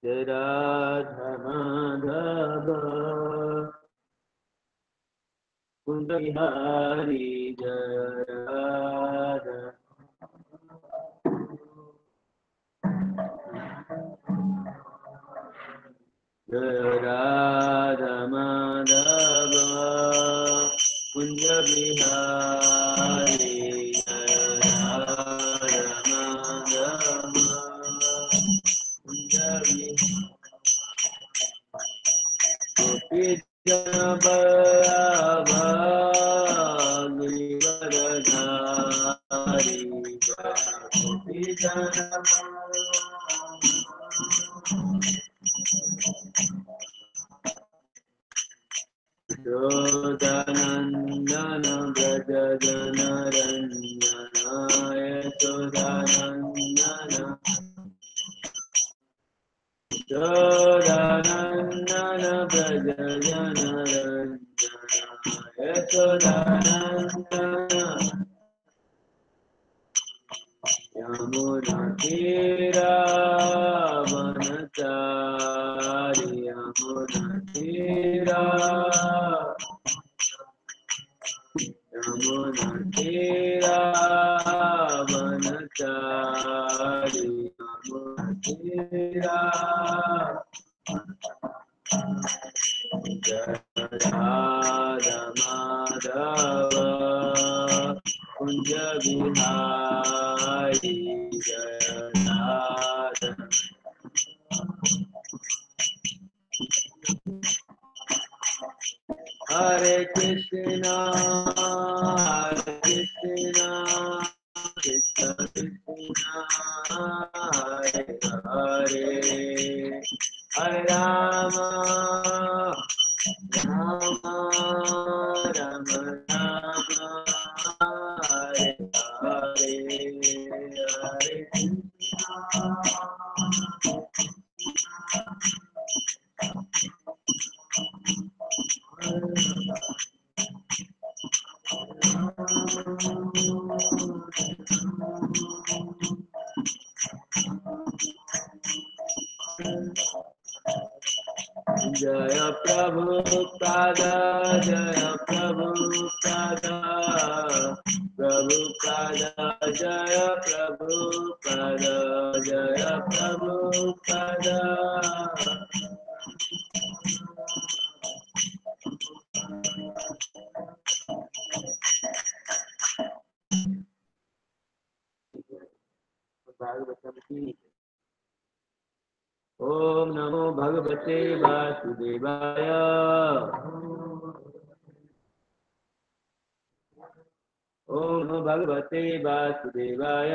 जय राधा माधव कुंज बिहारी जय राधा जय राधा माधव कुंज बिहारी जय राधा माधव कुंज बिहारी जन बराबरि गोपी जन यशोदानन्दन व्रज जनरञ्जनाय यशोदानन्दन यशोदानन्दन व्रज जनरञ्जनाय यशोदानन्दन यमुनतीरावनचारि यमुनतीरावनचारि यमुनतीरा जय राधा माधव कुंज बिहारी जय राधा हरे कृष्णा कृष्ण कृष्णा हरे हरे हरे राम राम राम राम हरे हरे हरे जय प्रभुपाद जय प्रभुपाद प्रभुपाद जय प्रभुपाद जय प्रभुपाद भागवतम की ओम नमो भगवते वासुदेवाय ओम नमो भगवते वासुदेवाय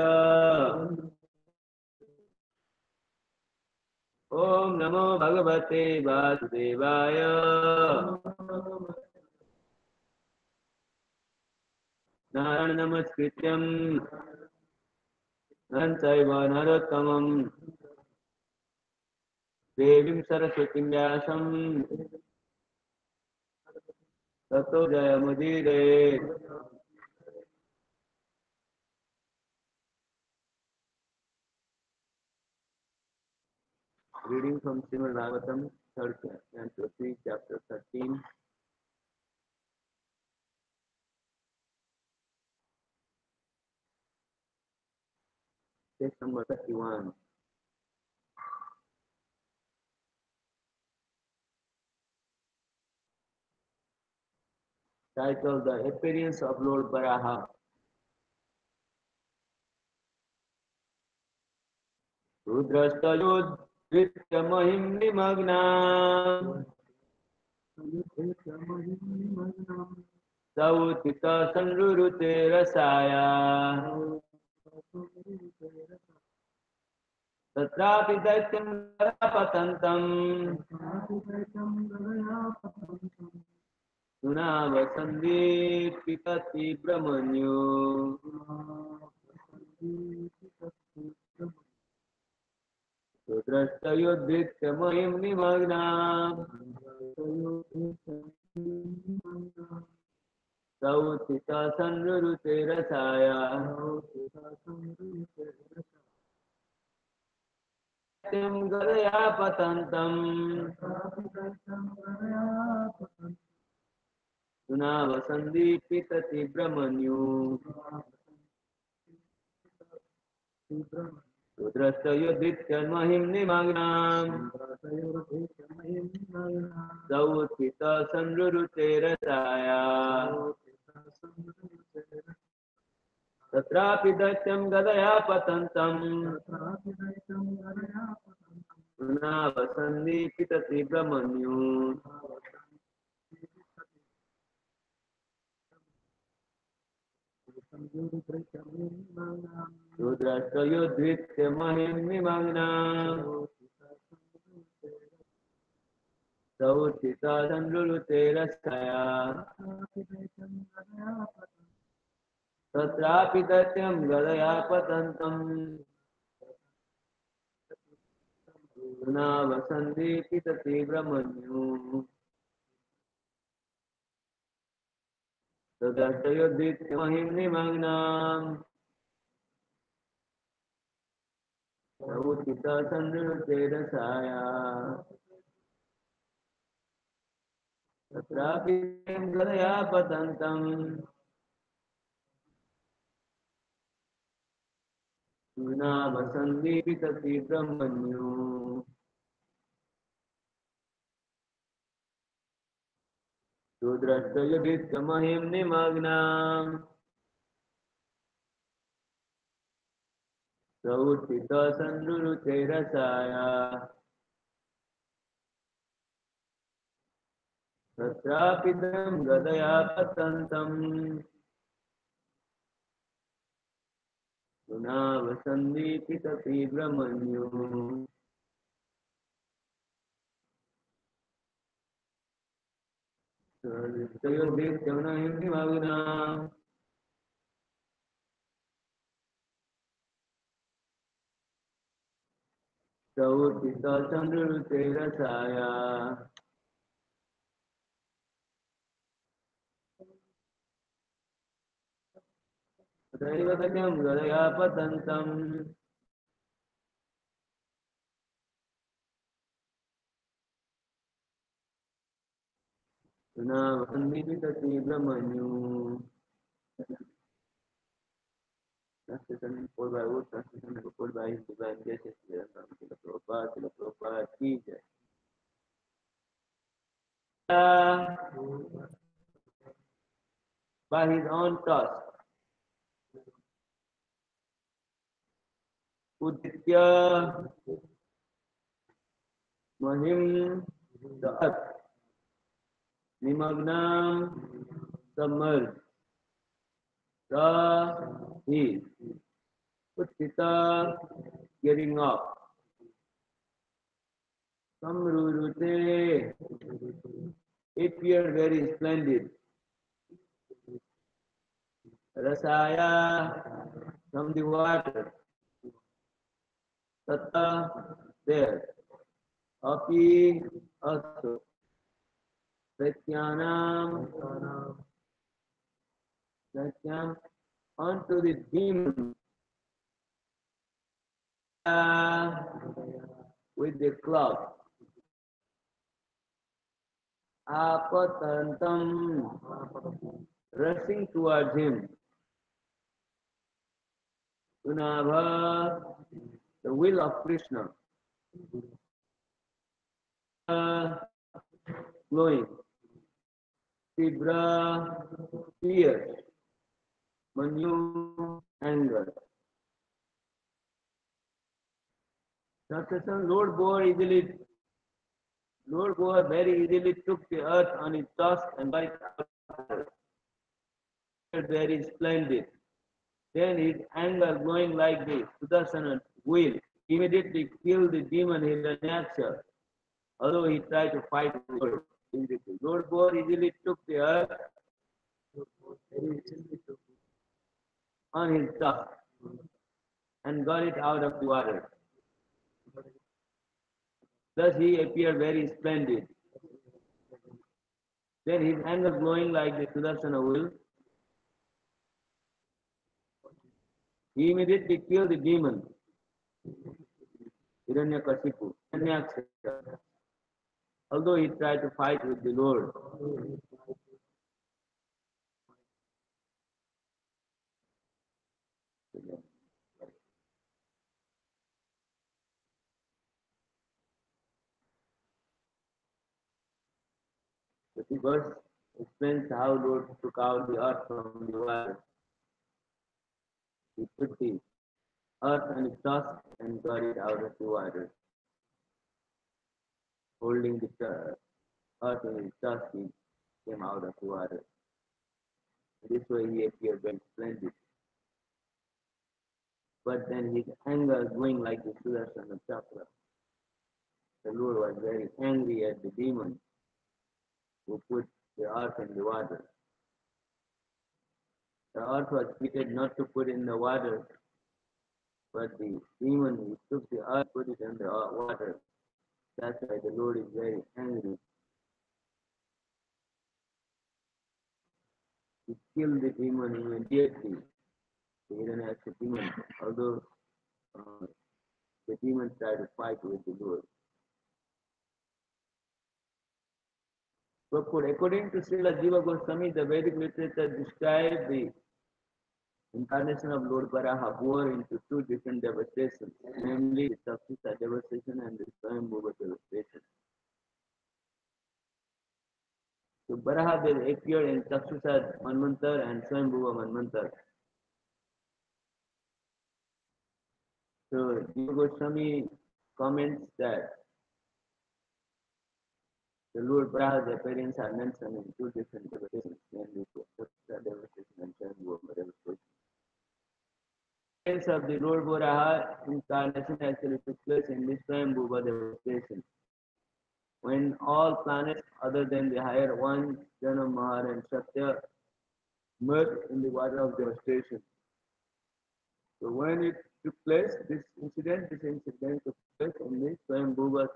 ओम नमो भगवते वासुदेवाय नारायण नमस्कृत्यं नरं चैव नरोत्तमं देवीं सरस्वतीं व्यासं ततो जयमुदीरये। Reading from Srimad Bhagavatam, 3rd canto 3, chapter 13, text number 31. Title: The Appearance of Lord Varaha. Rudrastayodhritya mahim nimagna Sautita sanrurute rasaya Tatrapi daityam patantam Sunavasandhi pitati brahmanyo Rudrastayodhritya mahim nimagna Sautita sanrurute rasaya Satyam Gadaya Patantam Sunavasandi Pitati Brahmanyu Rudrasta Yudhitya Mahim Nimagnam Sautita Sandrurute Rasaya Tatrapi Datyam Gadaya Patantam Sunavasandi Pitati Brahmanyu Rudrasta Yudhitya Mahim Nimagnam Sautita Sandrurute Rasaya Tatrapi Datyam Gadaya Patantam Sunavasandi Pitati Brahmanyu Tadastayodhitya Mahim Nimagnam Sautita Sandrurute Rasaya Tatrapi Datyam Gadaya Patantam Sunavasandi Pitati Brahmanyu Rudrastayodhitya Mahim Nimagnam Sautita Sandrurute Rasaya Tatrapidam Gadaya Patantam Sunavasandi Pitati Brahmanyu Rudrastayodhitya Mahim Nimagnam Sautita Sandrurute Rasaya Tatrapidam Gadaya Patantam Sunavasandi Pitati Brahmanyu Translation 4/4, translation 4 by his divine grace, Srila Prabhupada ki jai. By his own task, Uditya Mahim, the earth, Nimagnam, submerged, Sa, he, Uttita, getting up, Samrurute, appeared very splendid, Rasaya, from the water, Tata, there, Api, also, Satyanam, Satyam, onto the demon with the club. Apatantam, rushing towards him. Unabha, the will of Krishna. Flowing. Tibra, fear. Manu, anger. Succession, Lord Goa very easily took the earth on his tusk and by very splendid. Then his anger glowing like this, Sudarsana will immediately kill the demon Hiranyaksha, although he tried to fight Lord. Lord God easily took the earth on his tusk and got it out of the water. Thus he appeared very splendid. Then his anger glowing like the Sudarsana will, he immediately killed the demon. Hiranyakashipu, Hiranyaksha, although he tried to fight with the Lord. The verse explains how Lord took out the earth from the water. He took the earth on his tusk and got it out of the water. Holding the earth in his tusk, he came out of the water. This way he appeared very splendid. But then his anger going like the Sudarsana Chakra. The Lord was very angry at the demon who put the earth in the water. The earth was created not to put in the water, but the demon who took the earth put it in the water. That's why the Lord is very angry. He killed the demon immediately. The Hiranyaksha demon, although uh, the demon tried to fight with the Lord. Purport. According to Srila Jiva Goswami, the Vedic literature described the incarnation of Lord Varaha bore into two different devastations, namely the Tapsisa devastation and the Swayambhuva devastation. So Varaha will appear in Tapsisa Manvantar and Swayambhuva Manvantar. So Jiva Goswami comments that the Lord Varaha's appearance are mentioned in two different devastations, namely the Tapsisa devastation and Swayambhuva devastation. Of the Lord Varaha incarnation actually took place in this Swayambhuva devastation, when all planets other than the higher ones, Jana, Mahar and Satya, merged in the water of devastation. So when it took place, this incident took place in this Swayambhuva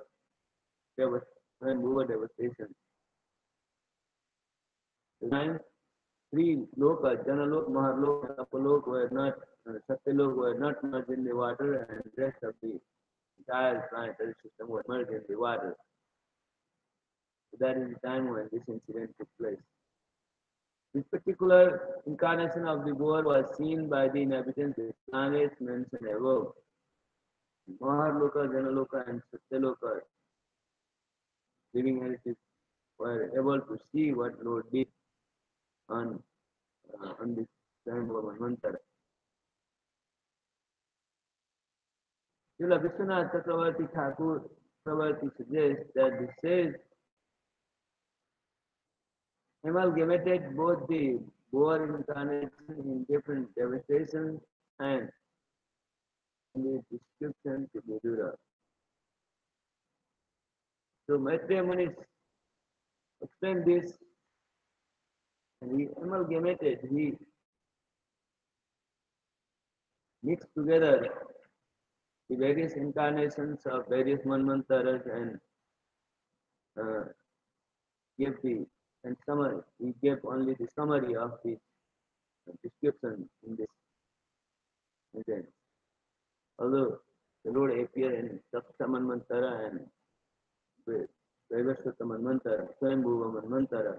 devastation. The nine, three lokas, Janalok, Maharlok, and Apalok were not, Satyalok were not merged in the water, and the rest of the entire planetary system was merged in the water. So that is the time when this incident took place. This particular incarnation of the boar was seen by the inhabitants of the planets mentioned above. Maharloka, Janaloka, and Satyaloka, living entities, were able to see what Lord did on this time of Manvantara. Srila Vishwanath Chakravarti Thakur Chakravarti suggests that the sage amalgamated both the boar incarnation in different devastations and the description to Vidura. So Maitreya Muni explained this, and he amalgamated, he mixed together the various incarnations of various manvantaras and gave the and summary. He gave only the summary of the description in this event. Although the Lord appeared in Sapta Manvantara and Vaivasvata Manvantara, Swayambhuva Manvantara,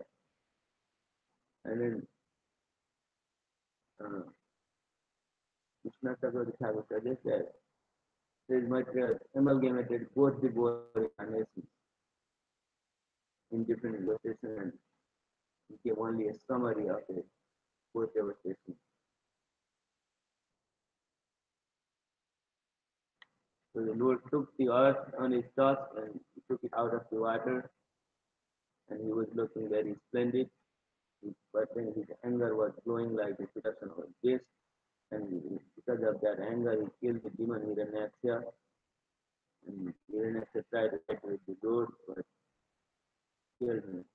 and then Krishna Chakravarti Thakur suggests that there is much amalgamated both the both incarnations in different devastations and he gave only a summary of the both devastations. So the Lord took the earth on his tusk and he took it out of the water, and he was looking very splendid. But then his anger was flowing like the production of gas, and because of that anger, he killed the demon Hiranyaksha. And Hiranyaksha tried to fight with the Lord, but killed him.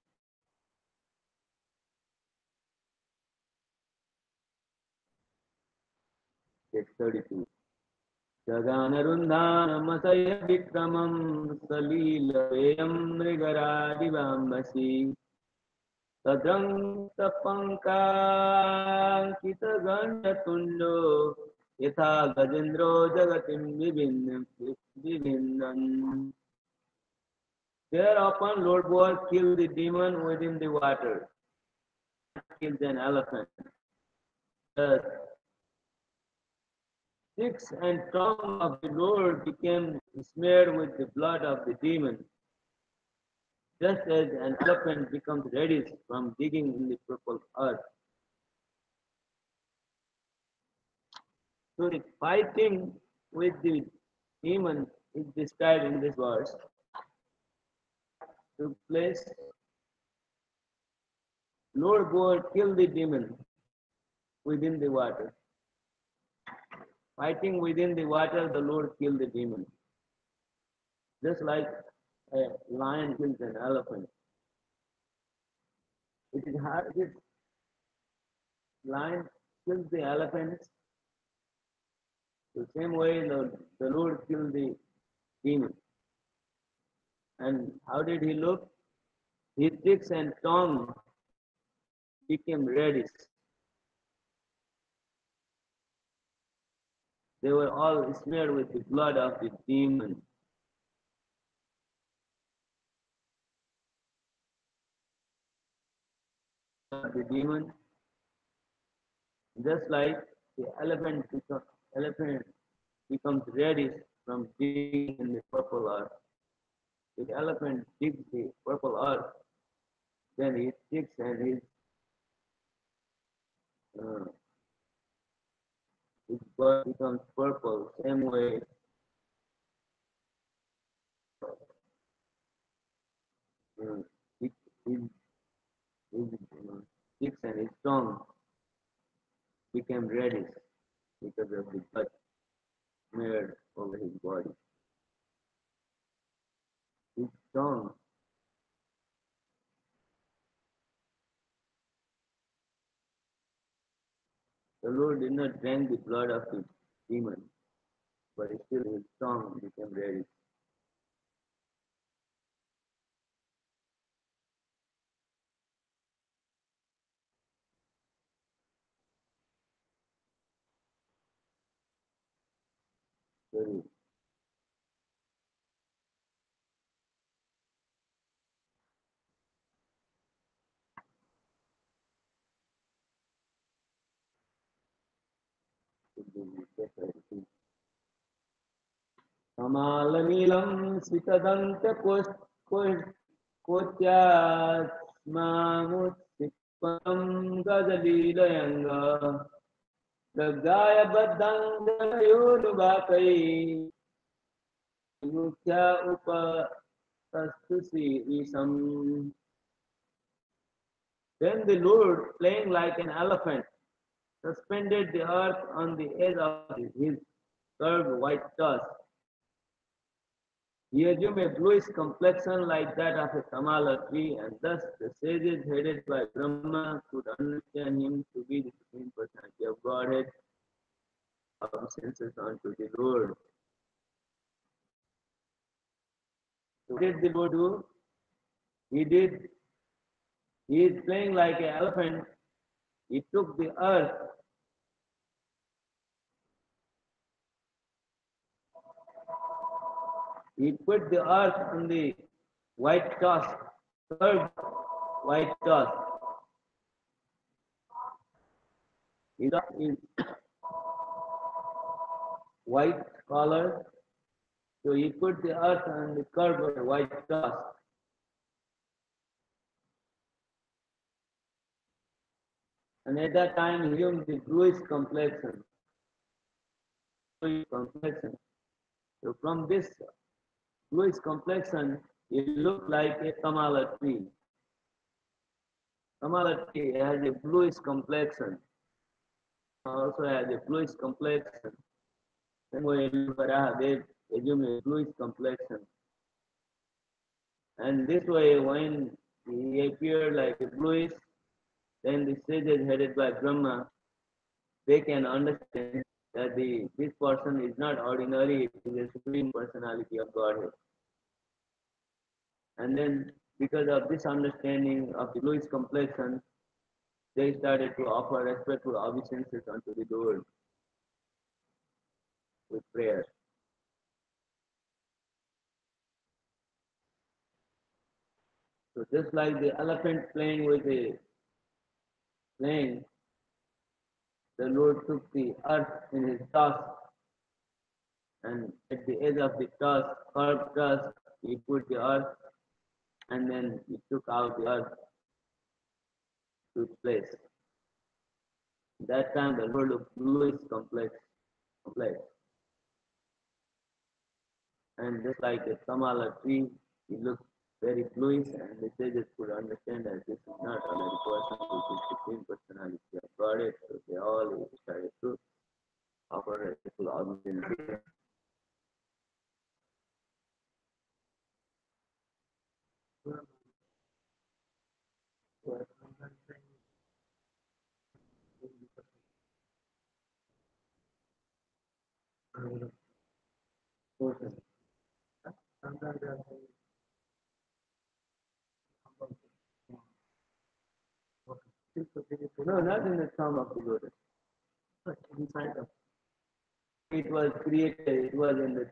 Text 32. Jaganarundhanammasaya vikramam salilayam mrigaradivambasi tadrang tapankakita ganyatundo यथा गजेन्द्रो जगतिं विभिन्नन्. Thereupon Lord Buddha killed the demon within the water, killed an elephant. The sticks and tongue of the Lord became smeared with the blood of the demon, just as an elephant becomes reddish from digging in the purple earth. So the fighting with the demon is described in this verse. Took place. Lord God killed the demon within the water. Fighting within the water, the Lord killed the demon. Just like a lion kills an elephant. It is hard. This lion kills the elephants. The same way the Lord killed the demon. And how did he look? His cheeks and tongue became reddish. They were all smeared with the blood of the demon. The demon, just like the elephant becomes reddish from digging in the purple earth. The elephant digs the purple earth, then his cheeks and uh, his blood becomes purple. Same way, uh, his, his, his cheeks and his tongue became reddish because of the blood smeared over his body. His tongue, the Lord did not drink the blood of the demon, but still his tongue became reddish. Very कमालनीलं स्फितदन्तकोट्यात्मामुत्सिक्तं गजलीलयङ्ग प्रगायबद्धङ्गयोनुबाकैः मुख्या उपतस्तुषीशम्. Then the Lord, playing like an elephant, suspended the earth on the edge of his curved white tusk. He assumed a bluish complexion like that of a Kamala tree, and thus the sages headed by Brahma could understand him to be the Supreme Personality of Godhead, of senses unto the Lord. So what did the Lord do? He is playing like an elephant. He took the earth, he put the earth on the white tusk, curved white tusk. His white color, so he put the earth on the curve of the white tusk. And at that time he assumed the bluish complexion. So from this bluish complexion, it looked like a Kamala tree. Kamala tree has a bluish complexion. Also has a bluish complexion. Same way they assume a bluish complexion. And this way, when he appeared like a bluish, then the sages headed by Brahma, they can understand that this person is not ordinary, it is a Supreme Personality of Godhead. And then, because of this understanding of the bluish complexion, they started to offer respectful obeisances unto the Lord. with prayer. So just like the elephant playing with a playing, the Lord took the earth in his tusk, and at the edge of the tusk, curved tusk, he put the earth, and then he took out the earth to its place. That time the Lord looked bluish complex. And just like a Kamala tree, he looked very bluish, and the sages could understand that this is not another person, this is the Supreme Personality of Godhead, so they all started to offer a full obedience. No, not in the form of the lotus. But inside of it was created, it was in the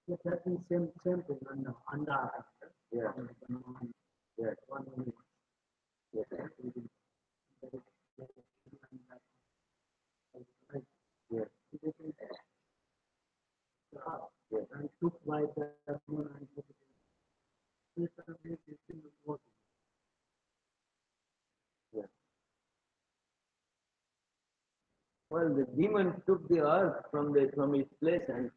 that's the same thing under yeah. Yes. Yes. Yes. Yes. And took by the moon and put it in the water. Yes. Well, the demon took the earth from its place, and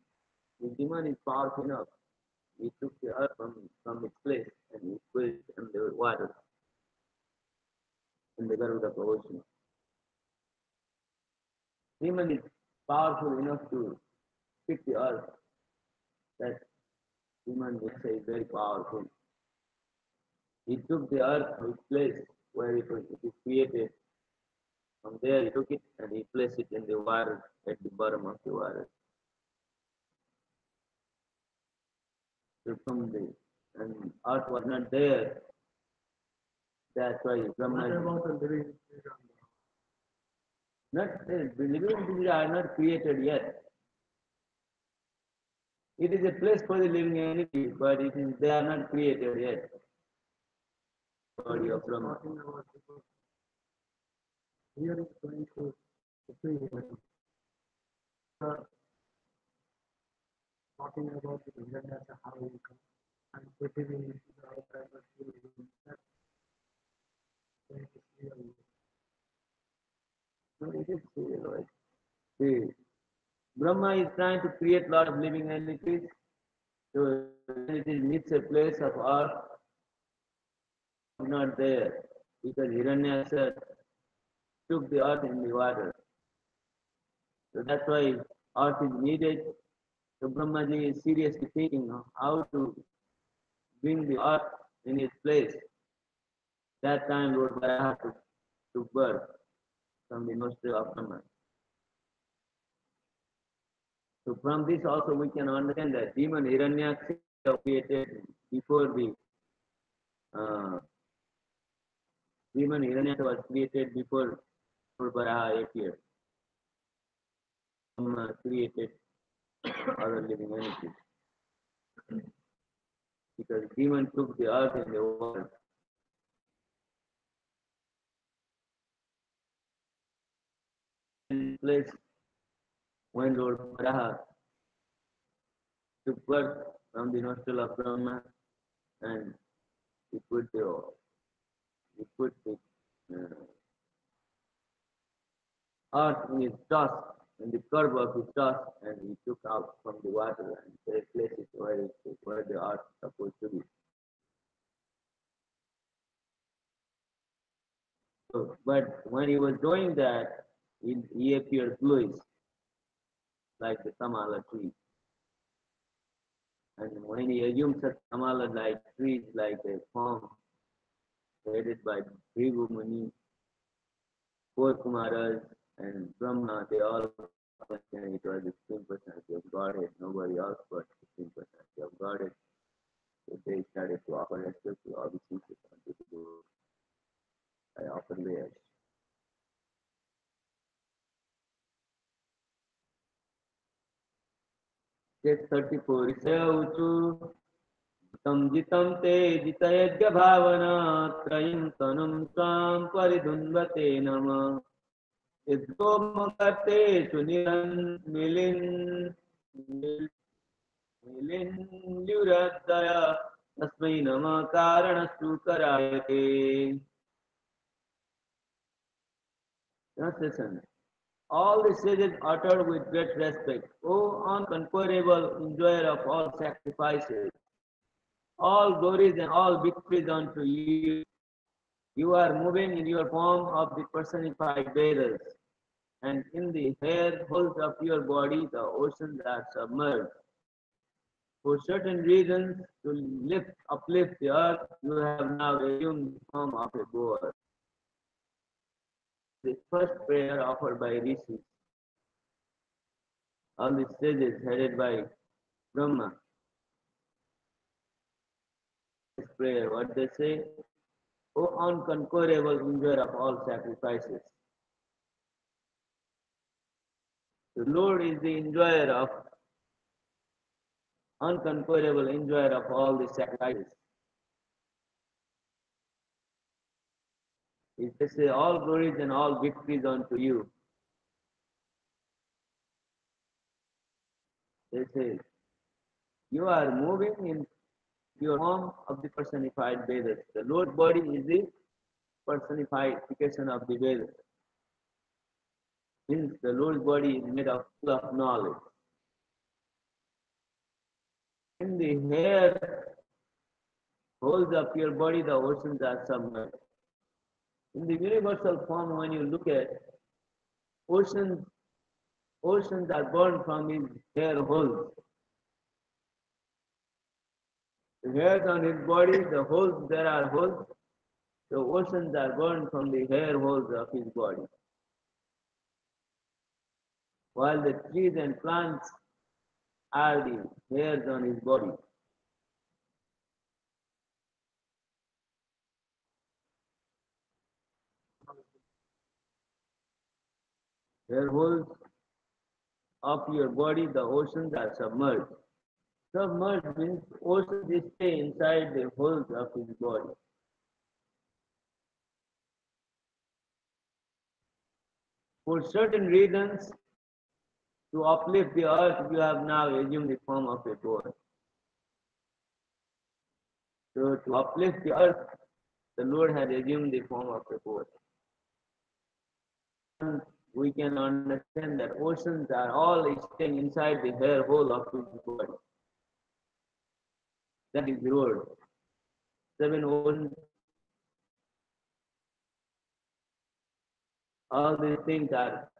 the demon is powerful enough. He took the earth from its place and he put it in the water, in the Garud of the ocean. Demon is powerful enough to pick the earth. That demon would say is very powerful. He took the earth from its place where it is created. From there he took it and he placed it in the water at the bottom of the water. So from the and earth was not there. That's why Brahma. What about the living beings? Not the living beings are not created yet. It is a place for the living entity, but they are not created yet. Body of Brahma. Here is going to talking about the Hiranyaksha, how he comes and putting in the outside of the no, it is real, right? See, Brahma is trying to create a lot of living entities. So it needs a place of earth, not there, because Hiranyaksha took the earth in the water. So that's why earth is needed. So Brahmaji is seriously thinking of how to bring the earth in its place. That time Lord Varaha took birth from the nostril of Brahma. So from this also we can understand that demon Hiranyaksha was created before the demon Hiranyaksha was created before Varaha appeared. Created other living entities. Because demon took the earth and the water. In place when Lord Varaha took birth from the nostril of Brahma and he put the earth in his tusk, in the curve of his tusk, and he took out from the water and placed it where the earth is supposed to be. So, but when he was doing that, he appeared bluish, like the Kamala tree. And when he assumed such Kamala like trees, like a form headed by Bhrigu Muni, four Kumaras, and Brahma, they all and it was the Supreme Personality of Godhead, nobody else but the Supreme Personality of Godhead. So they started to offer respect to Abhishek unto the Lord. I offer layers. Text 34. Uchu tam jitam te jitayadya bhavana trayam tanam sam paridunvate nama idgomagate suniran milin yuradaya tasmai nama karanastu karayate. Translation. All the sages uttered with great respect, O unconquerable enjoyer of all sacrifices, all glories and all victories unto you. You are moving in your form of the personified Vedas, and in the hair holes of your body the oceans are submerged. For certain reasons, to uplift the earth, you have now assumed the form of a boar. The first prayer offered by rishis, all the sages headed by Brahma. This prayer, what they say, O unconquerable enjoyer of all sacrifices. The Lord is the enjoyer of unconquerable enjoyer of all the sacrifices. They say all glories and all victories unto you. They say you are moving in your form of the personified Vedas. The Lord's body is the personification of the Vedas. Means the Lord's body is made of full of knowledge. In the hair holes of your body, the oceans are submerged. In the universal form, when you look at oceans, oceans are born from his hair holes. The hairs on his body, the holes, there are holes. The oceans are born from the hair holes of his body. While the trees and plants are the hairs on his body. Hair holes of your body, the oceans are submerged. Submerged means oceans stay inside the holes of his body. For certain reasons, to uplift the earth, you have now assumed the form of a god. So to uplift the earth, the Lord has assumed the form of a god. We can understand that oceans are all staying inside the hair hole of his body. That is the word. Seven oceans, all these things are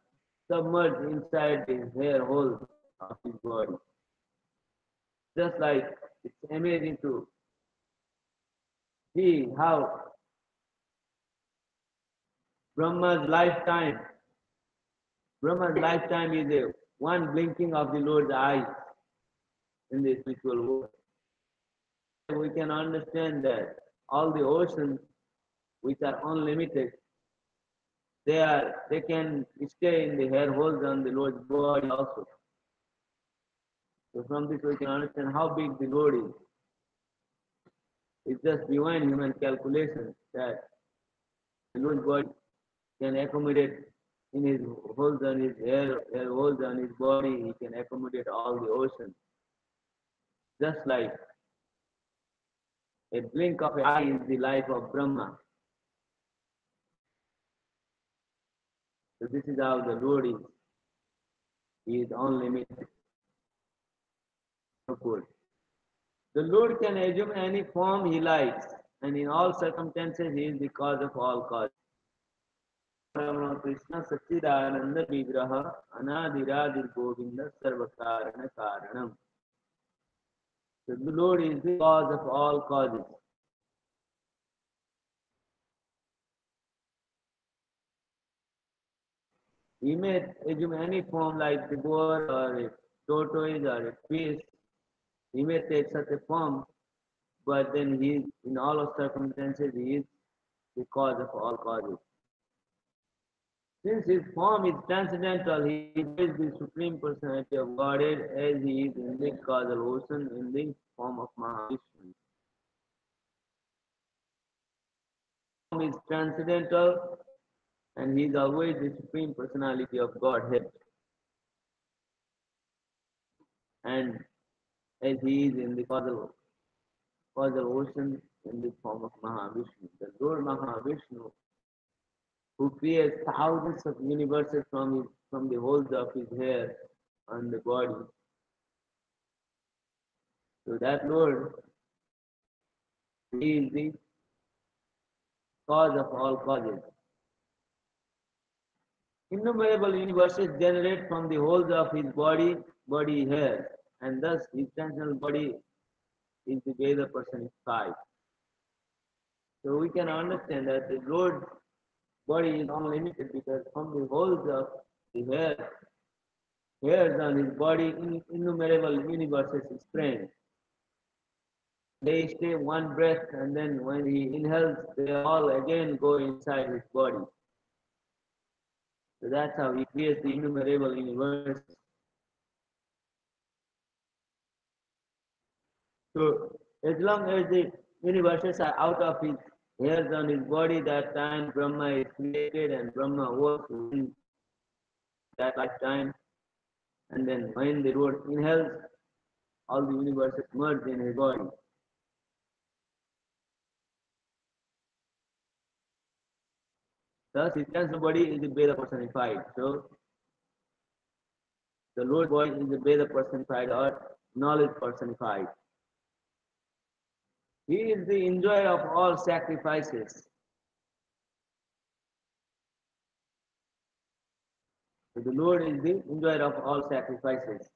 submerged inside the hair holes of his body. Just like it's amazing to see how Brahma's lifetime, Brahma's lifetime is a one blinking of the Lord's eyes in the spiritual world. We can understand that all the oceans which are unlimited, they can stay in the hair holes on the Lord's body also. So from this we can understand how big the Lord is. It's just beyond human calculation that the Lord's body can accommodate in his holes on his hair holes on his body, he can accommodate all the oceans. Just like a blink of an eye is the life of Brahma. So this is how the Lord is. He is unlimited. Of course. The Lord can assume any form he likes, and in all circumstances he is the cause of all causes. Krishna Satchidananda Vigraha Anadiradir Govinda Sarvakarana Karanam. So the Lord is the cause of all causes. He may assume any form like the boar or a tortoise or a fish. He may take such a form, but then he, in all of circumstances, he is the cause of all causes. Since his form is transcendental, he is the Supreme Personality of Godhead as he is in the causal ocean in the form of Mahavishnu. Form is transcendental and he is always the Supreme Personality of Godhead. And as he is in the causal ocean in the form of Mahavishnu. The Lord Mahavishnu, who creates thousands of universes from the holes of his hair on the body. So that Lord, he is the cause of all causes. Innumerable universes generate from the holes of his body hair, and thus his transcendental body is the Veda personified. So we can understand that the Lord's body is unlimited because from the holes of the hairs on his body, innumerable universes spring. They stay one breath and then when he inhales, they all again go inside his body. So that's how he creates the innumerable universes. So as long as the universes are out of his hairs on his body, that time Brahma is created and Brahma works within that lifetime. And then when the Lord inhales, all the universes merge in his body. Thus his transcendental body is the Veda personified. So the Lord's body is the Veda personified or knowledge personified. He is the enjoyer of all sacrifices. So the Lord is the enjoyer of all sacrifices.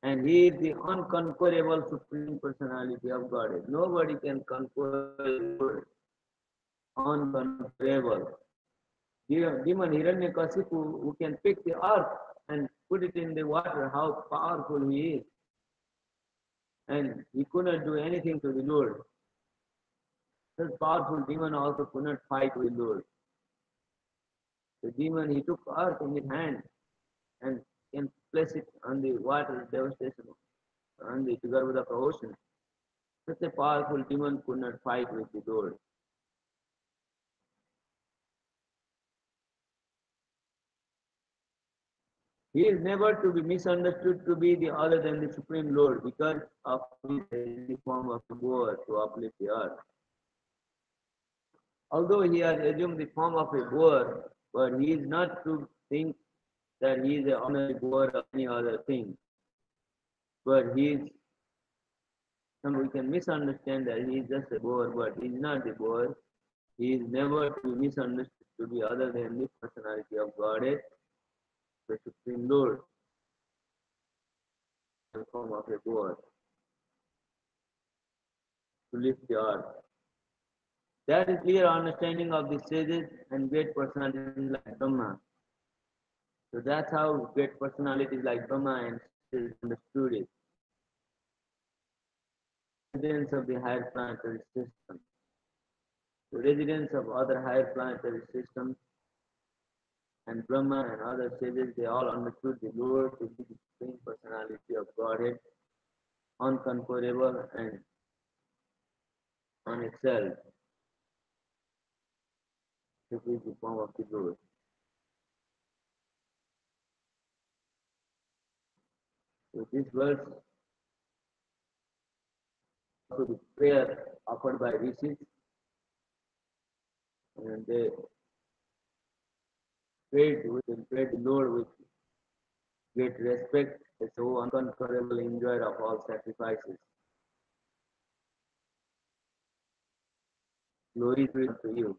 And he is the unconquerable supreme personality of Godhead. Nobody can conquer the Lord. Unconquerable. Demon Hiranyakasipu who can pick the earth and put it in the water, how powerful he is. And he could not do anything to the Lord. This powerful demon also could not fight with Lord. The demon, he took earth in his hand and can place it on the water devastation, on the Garbhodaka ocean. Such a powerful demon could not fight with the Lord. He is never to be misunderstood to be the other than the Supreme Lord because of his the form of a boar to uplift the earth. Although he has assumed the form of a boar, but he is not to think that he is an ordinary boar or any other thing. But he is, some we can misunderstand that he is just a boar, but he is not the boar. He is never to be misunderstood to be other than the personality of Godhead, the Supreme Lord, in the form of a boar, to lift the earth. That is clear understanding of the sages and great personalities like Brahma. So that's how great personalities like Brahma and sages understood it. Residents of the higher planetary system. The residents of other higher planetary systems and Brahma and other sages, they all understood the Lord to be the supreme personality of Godhead, unconquerable and unexcelled. This is the form of the Lord. So this verse also the prayer offered by rishis, and they prayed the Lord with great respect as the unconquerable enjoyer of all sacrifices. Glory be to you.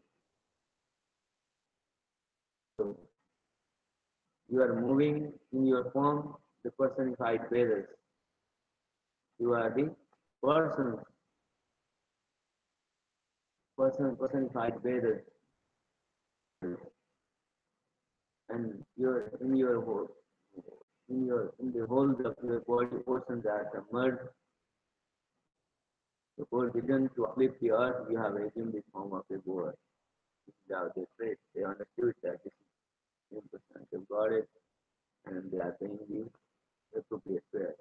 So you are moving in your form, the personified Vedas. You are the person, personified Vedas. And you're in the whole of your body portions are submerged. The forbidden to uplift the earth, you have assumed the form of a boar. This is how they prayed. They understood that this is impersonal. They got it, and they are saying the appropriate prayers.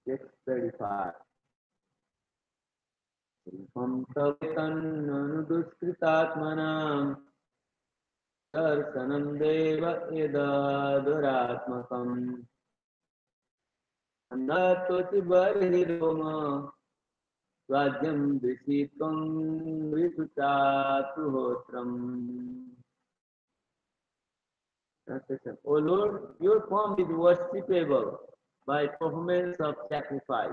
635. दुष्कृतात्मनां दर्शनं देव यदादुरात्मकम् अन्नतोतिबर्हिरोम स्वाद्यं दृशित्वं ऋतुचातुहोत्रम्. O Lord, your form is worshipable by performance of sacrifice.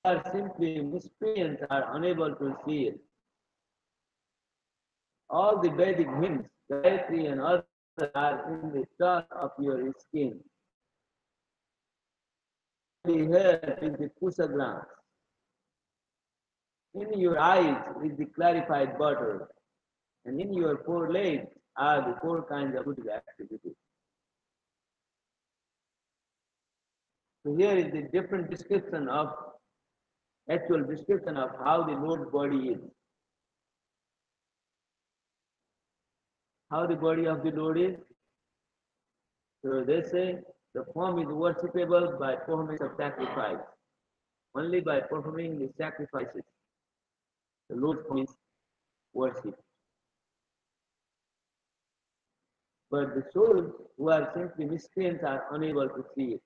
Are simply miscreants are unable to see it. All the Vedic hymns, Gayatri and others are in the touch of your skin. The hair is the kusagrams. In your eyes is the clarified butter, and in your forelegs are the four kinds of good activities. So here is the different description of, actual description of how the Lord's body is. How the body of the Lord is? So they say the form is worshipable by performance of sacrifice. Only by performing the sacrifices, the Lord's form is worshipped. But the souls who are simply miscreants are unable to see it.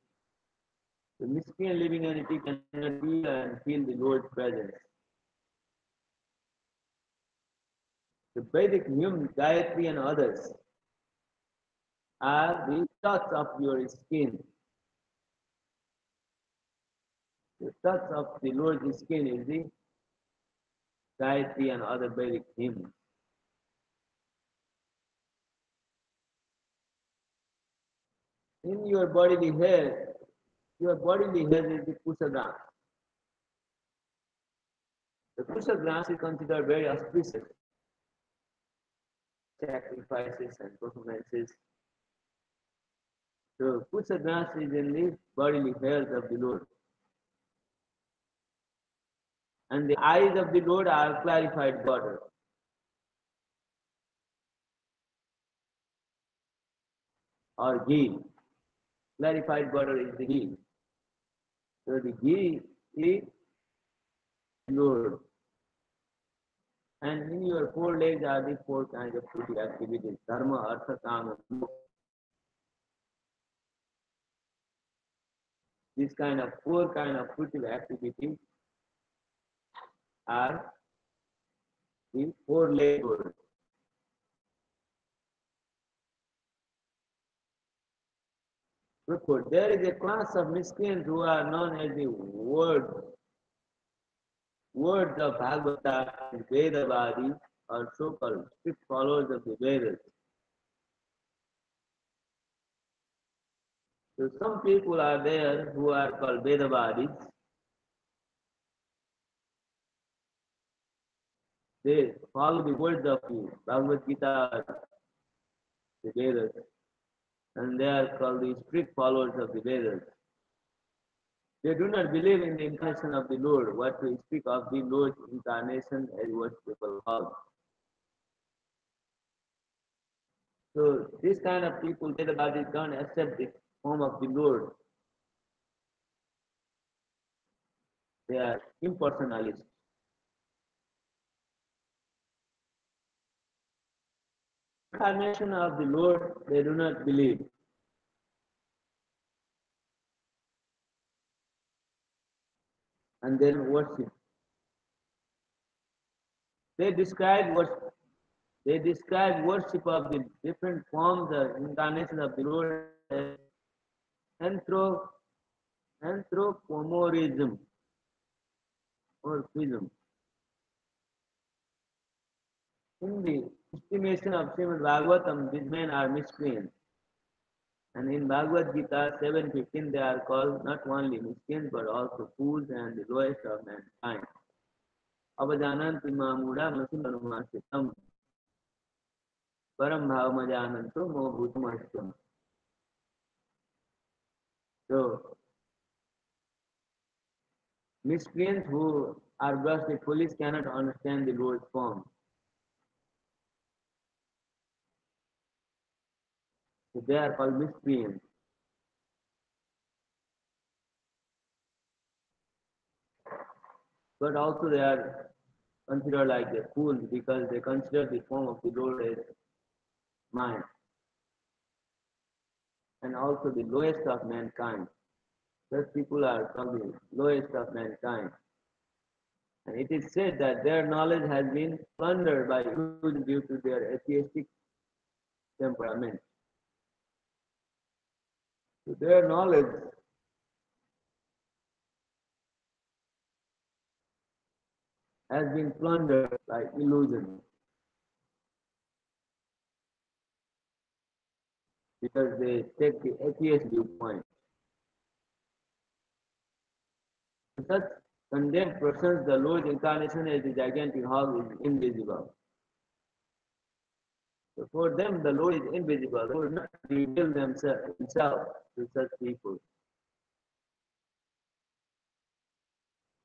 The miscreant living entity cannot feel and feel the Lord's presence. The Vedic hymns, Gayatri and others are the touch of your skin. The touch of the Lord's skin is the Gayatri and other Vedic hymns. In your bodily hair is the kusagrams. The kusagrams is considered very auspicious. Sacrifices and performances. So kusagrams is in the bodily hairs of the Lord. And the eyes of the Lord are clarified butter. Or ghee. Clarified butter is the ghee. So the ghee is Lord. And in your four legs are the four kinds of fruitive activities: dharma, artha, kama, and moksha. These kind of four kind of fruitive activities are the four legged Lord. Report. There is a class of miscreants who are known as the words of bhagavatam and Vedavadis, or so-called strict followers of the Vedas. So some people are there who are called Vedavadis. They follow the words of the Bhagavad Gita, the Vedas, and they are called the strict followers of the Vedas. They do not believe in the incarnation of the Lord, what to speak of the Lord's incarnation as worshipable God. So this kind of people, Vedavadis, don't accept the form of the Lord. They are impersonalists. Incarnation of the Lord, they do not believe. And then worship. They describe worship of the different forms of incarnation of the Lord as anthropomorphism or prism. In the estimation of Srimad Bhagavatam, these men are miscreants. And in Bhagavad Gita 7:15, they are called not only miscreants but also fools and the lowest of mankind. Avajananti mamuda masundanumashitam param bhavamajananto mo bhutamashtam. So miscreants who are grossly foolish cannot understand the Lord's form. So they are called miscreants. But also they are considered like the fools because they consider the form of the Lord as mind and also the lowest of mankind. Such people are called the lowest of mankind. And it is said that their knowledge has been plundered by illusion due to their atheistic temperament. So their knowledge has been plundered by illusion because they take the atheist viewpoint. To such condemned persons, the Lord's incarnation as the gigantic hog is invisible. So for them, the Lord is invisible. They would not reveal himself to such people.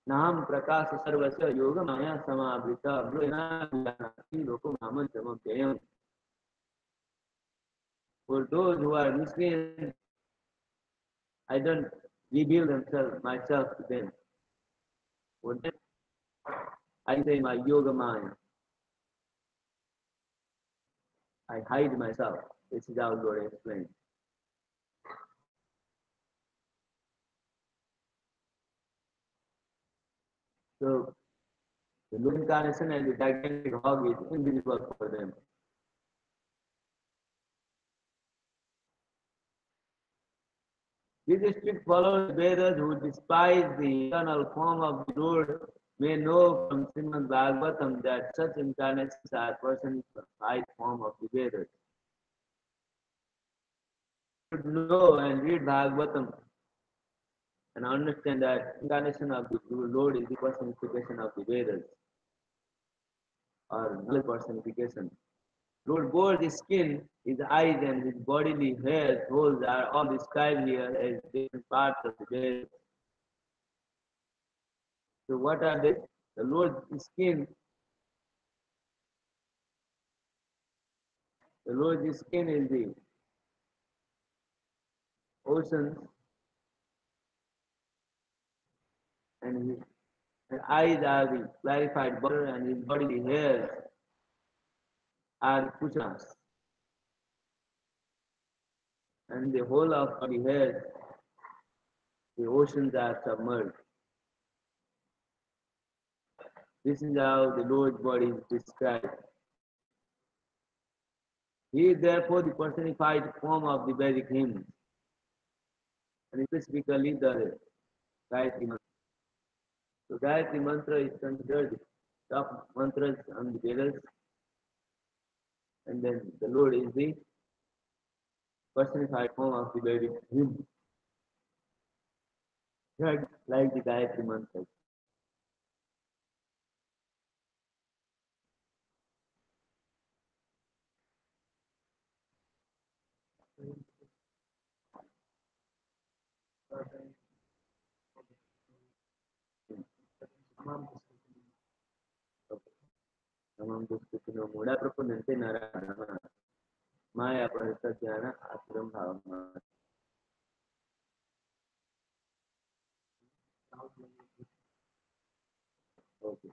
Naham prakasa sarvasya yoga maya samavrita brahma loko naman. For those who are miscreants, I don't reveal myself to them. For them, I say my yoga mind. I hide myself. This is how Lord explained. So the Lord incarnation and the gigantic hog is invisible for them. These strict followers, Vedas, who despise the eternal form of the Lord, may know from Srimad Bhagavatam that such incarnations are personified form of the Vedas. You should know and read Bhagavatam and understand that incarnation of the Lord is the personification of the Vedas or null personification. Lord bore his skin, his eyes, and his bodily hairs, those are all described here as different parts of the Vedas. So what are they? The Lord's skin, the Lord's skin is the oceans, and his eyes are the clarified water, and his bodily hairs are Puchanas. And the whole of the hairs, the oceans are submerged. This is how the Lord's body is described. He is therefore the personified form of the Vedic hymns, and specifically the Gayatri Mantra. So Gayatri Mantra is considered the top mantras on the Vedas, and then the Lord is the personified form of the Vedic hymn, like the Gayatri Mantra. Namam Duskutino Muda Proponente Narada Maya Parasatyana Asuram Bhavama. Okay.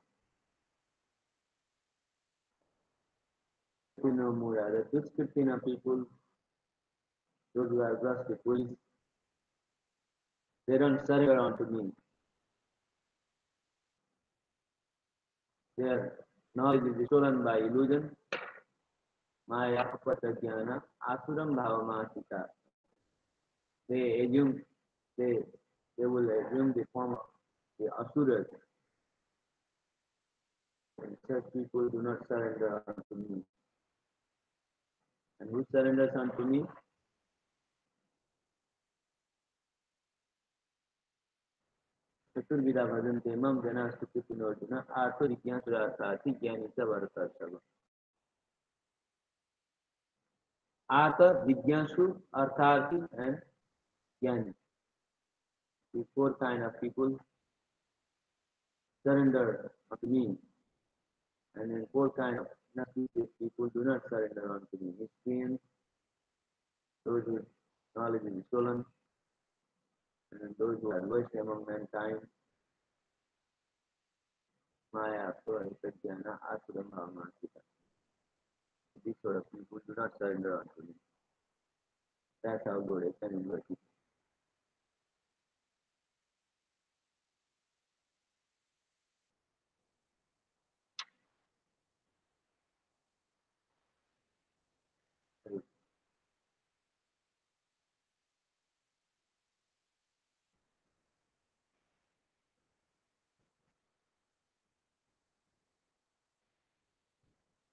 Duskutino Muda, the Duskutina people, those who are grossly foolish, they don't surrender unto me. Their knowledge is stolen by illusion. Maya Parasatyana Asuram Bhavamasita. They assume they they will assume the form of the asuras. And such people do not surrender unto me. And who surrenders unto me? चतुर्विधा भजन्ते मम जना सुखिनोर्जुन आर्तो जिज्ञासुरार्थार्थी ज्ञानी च भरतर्षभ आर्थ जिज्ञासु अर्थार्थी and ज्ञानी These four kind of people surrender unto me, and then four kind of narcissistic people do not surrender unto me. Miscreants, those whose knowledge is stolen, and then those who are lowest among mankind, Maya, Sura, Jnana, Asura, Mahasita. These sort of people do not surrender unto me. That's how good I can invert it.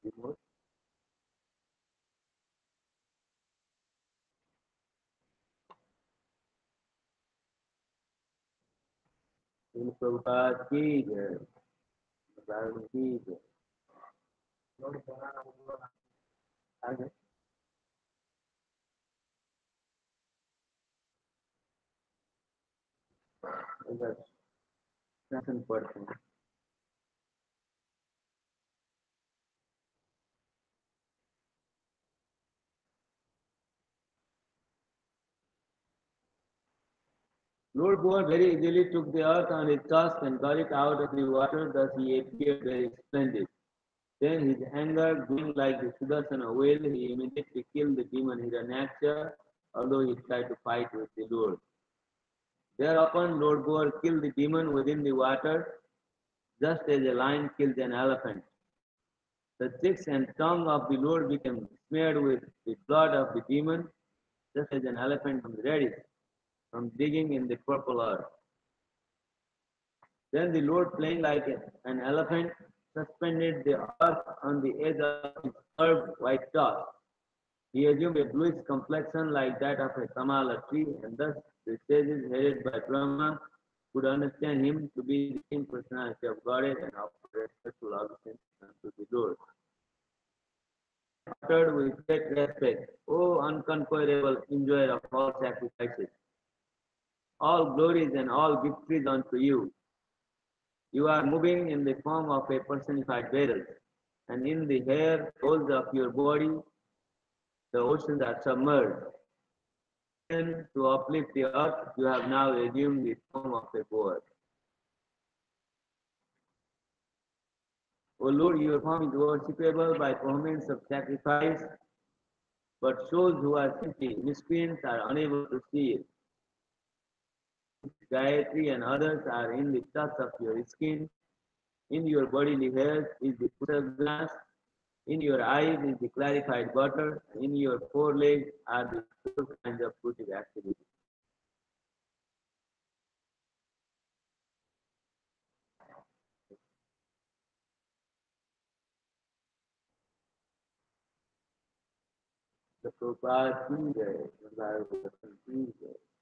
Remote, in Prabhupada ki jai, Bhagavatam ki jai. आगे, अगर शासन पढ़ते हैं. Lord Buddha very easily took the earth on his tusk and got it out of the water, thus he appeared very splendid. Then his anger, growing like the Sudarsana whale, he immediately killed the demon Hiranyaksha, although he tried to fight with the Lord. Thereupon Lord Buddha killed the demon within the water, just as a lion kills an elephant. The cheeks and tongue of the Lord became smeared with the blood of the demon, just as an elephant becomes reddish from digging in the purple earth. Then the Lord, playing like an elephant, suspended the earth on the edge of his curved white tusk. He assumed a bluish complexion like that of a Kamala tree, and thus the sages headed by Brahma could understand him to be the same personality of Godhead and offered respectful obeisance unto the Lord. Uttered with great respect, O unconquerable enjoyer of all sacrifices, all glories and all victories unto you. You are moving in the form of a personified vessel, and in the hair folds of your body, the oceans are submerged. And to uplift the earth, you have now assumed the form of a bird. O Lord, your form is worshipable by performance of sacrifice, but souls who are simply miscreants are unable to see it. Gayatri and others are in the tusk of your skin. In your bodily hairs is the crystal glass. In your eyes is the clarified butter. In your forelegs are the four kinds of fruitive activity. The Prabhupada ki jai, Bhagavatam ki jai.